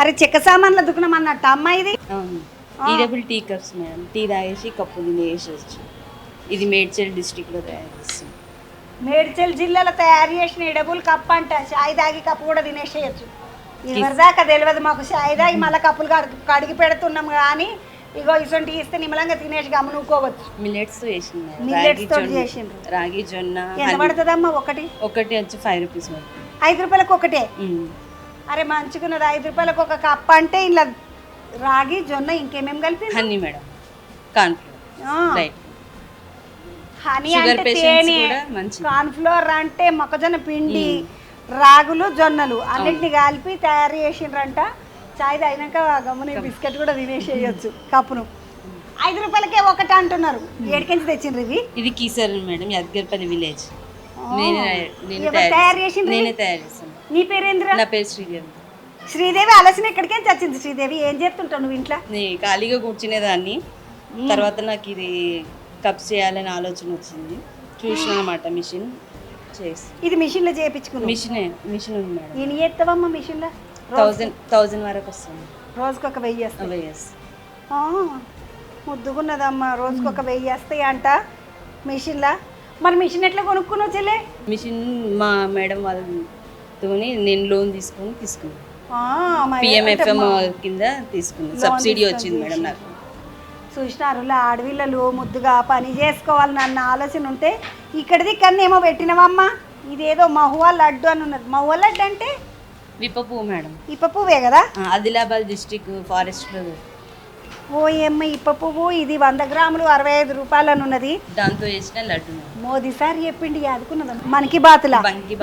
అరే చెక్క సామాన్ల దుకాణం అన్నట్టు అమ్మ ఇది. అవును, edible tea cups madam. Tea తాగేసి కప్పు తినేసేయచ్చు. ఇది మేడ్చల్ డిస్ట్రిక్ట్లో తయారు చేస్తుంది. మేడ్చల్ జిల్లాలో తయారు చేసిన ఎడబుల్ కప్ అంట. చాయ్ తాగి కప్పు కూడా తినేసేయచ్చు. ఎవరిదాకా తెలియదు మాకు. చాయ్ తాగి మళ్ళీ కప్పులు కడిగి పెడుతున్నాం కానీ ఇగో ఇసొంటి ఇస్తే నిమ్మలంగా తినేసి గమనుకోవచ్చు. మిల్లెట్స్ తో చేసింది. మిల్లెట్స్ తోటి చేసిండ్రు. రాగి జొన్న ఎంత పడుతుందమ్మా ఒకటి? ఒకటి వచ్చి 5 రూపీస్ పడుతుంది. 5 రూపాయలకు ఒకటే. అరే మంచుకున్నది. 5 రూపాయలకు ఒక కప్ అంటే ఇలా రాగి జొన్న ఇంకేమేమి కలిపి? Honey madam, cornflour right. Honey అంటే తేనె, కార్న్ఫ్లోర్ అంటే మొక్కజొన్న పిండి, రాగులు జొన్నలు అన్నింటిని కలిపి తయారు చేసిండ్రంట. చాయ్ తాగినాక గమ్మున బిస్కెట్ కూడా తినేసేయచ్చు కప్పును. 5 రూపాయలకే ఒకటి అంటున్నారు. ఏడికెంచి తెచ్చిండ్రు ఇవి? ఇది కీసర్ మేడం, యాదగిరిపల్లి విలేజ్. తయారు చేసిండ్రు. నేనే తయారు చేస్తాను. నీ పేరేంద్ర? నా పేరు శ్రీదేవి. శ్రీదేవి ఆలోచన ఎక్కడికేంచి వచ్చింది? శ్రీదేవి ఏం చేస్తుంటావు నువ్వు ఇంట్లో? నేను ఖాళీగా కూర్చునేదాన్ని. తర్వాత నాకు ఇది కప్స్ చేయాలని ఆలోచన వచ్చింది. చూసిన అనమాట మిషన్ చేసి. ఇది మిషన్లో చేయించుకున్నాను. మిషన్ ఉంది మేడం. ఎన్ని చేస్తావమ్మా మిషన్లో? 1000 వరకు వస్తుంది. రోజుకు ఒక 1000 వస్తాయి. 1000 ముద్దుగున్నదమ్మా. రోజుకు ఒక 1000 వస్తాయి అంట మిషన్లా. మరి మిషన్ ఎట్లా కొనుక్కున్నావు చెల్లె? మిషన్ మా మేడం వాళ్ళతో నేను లోన్ తీసుకున్నాను. PMFM కింద తీసుకున్నాను. సబ్సిడీ వచ్చింది మేడం నాకు. చూసినారు ఆడవిళ్ళలు ముద్దుగా పని చేసుకోవాలని అన్న ఆలోచన ఉంటే ఇక్కడిది కన్నా ఏమో పెట్టినవమ్మా. ఇదేదో మహువా లడ్డు అని ఉన్నది. మహువా లడ్డు అంటే విప్ప పువ్వు మేడం. ఇప్ప పువ్వే కదా? Adilabad district forest. ఓ ఏమ్మ ఇప్ప పువ్వు. ఇది 100 గ్రాములు 65 రూపాయలు అని ఉన్నది. దాంతో చేసిన లడ్డు మోదీ సార్ చెప్పిండి యాదుకున్నది. మనకి బాతులా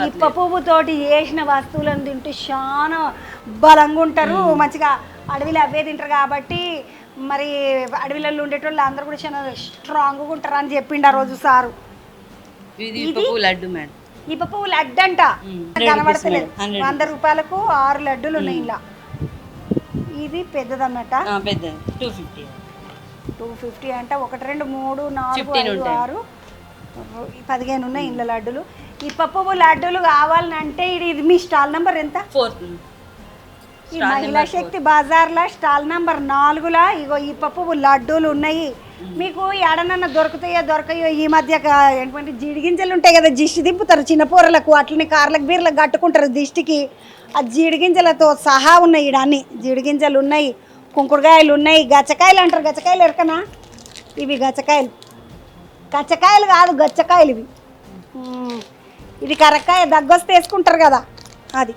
ఇప్ప పువ్వు తోటి చేసిన వస్తువులను తింటూ చాలా బలంగా ఉంటారు. మంచిగా అడవిలో అవే తింటారు కాబట్టి మరి అడవిలలో ఉండేటోళ్ళు అందరూ కూడా చాలా స్ట్రాంగ్గా ఉంటారు అని చెప్పిండు ఆ రోజు సారు. లడ్డు మేడం. ఇప్ప పువ్వు లడ్డు అంట. కనబడతలేదు. 100 రూపాయలకు 6 లడ్డులు ఉన్నాయి ఇలా. ఇది పెద్దదన్నట. 250 అంటే 1 2 3 4 5 6 15 ఉన్నాయి ఇంట్లో లడ్డులు. ఈ పువ్వు లడ్డులు కావాలంటే ఇది మీ స్టాల్ నెంబర్ ఎంత? 4. ఈ మహిళా శక్తి బజార్లో స్టాల్ నెంబర్ 4లా ఇగో ఈ పువ్వు లడ్డూలు ఉన్నాయి. మీకు ఎడనన్నా దొరకయో ఈ మధ్య ఏంటంటే జీడిగింజలు ఉంటాయి కదా, దిష్టి దింపుతారు చిన్న పూరలకు. అట్లనే కార్లకు బీర్లకు కట్టుకుంటారు దిష్టికి. ఆ జీడిగింజలతో సహా ఉన్నాయి ఈడ అన్ని. జీడిగింజలు ఉన్నాయి, కుంకుడుకాయలు ఉన్నాయి, గచ్చకాయలు అంటారు. గచ్చకాయలు ఎరకనా? ఇవి గచ్చకాయలు. గచ్చకాయలు కాదు, గచ్చకాయలు ఇవి. ఇది కరక్కాయ దగ్గొస్తే వేసుకుంటారు కదా అది.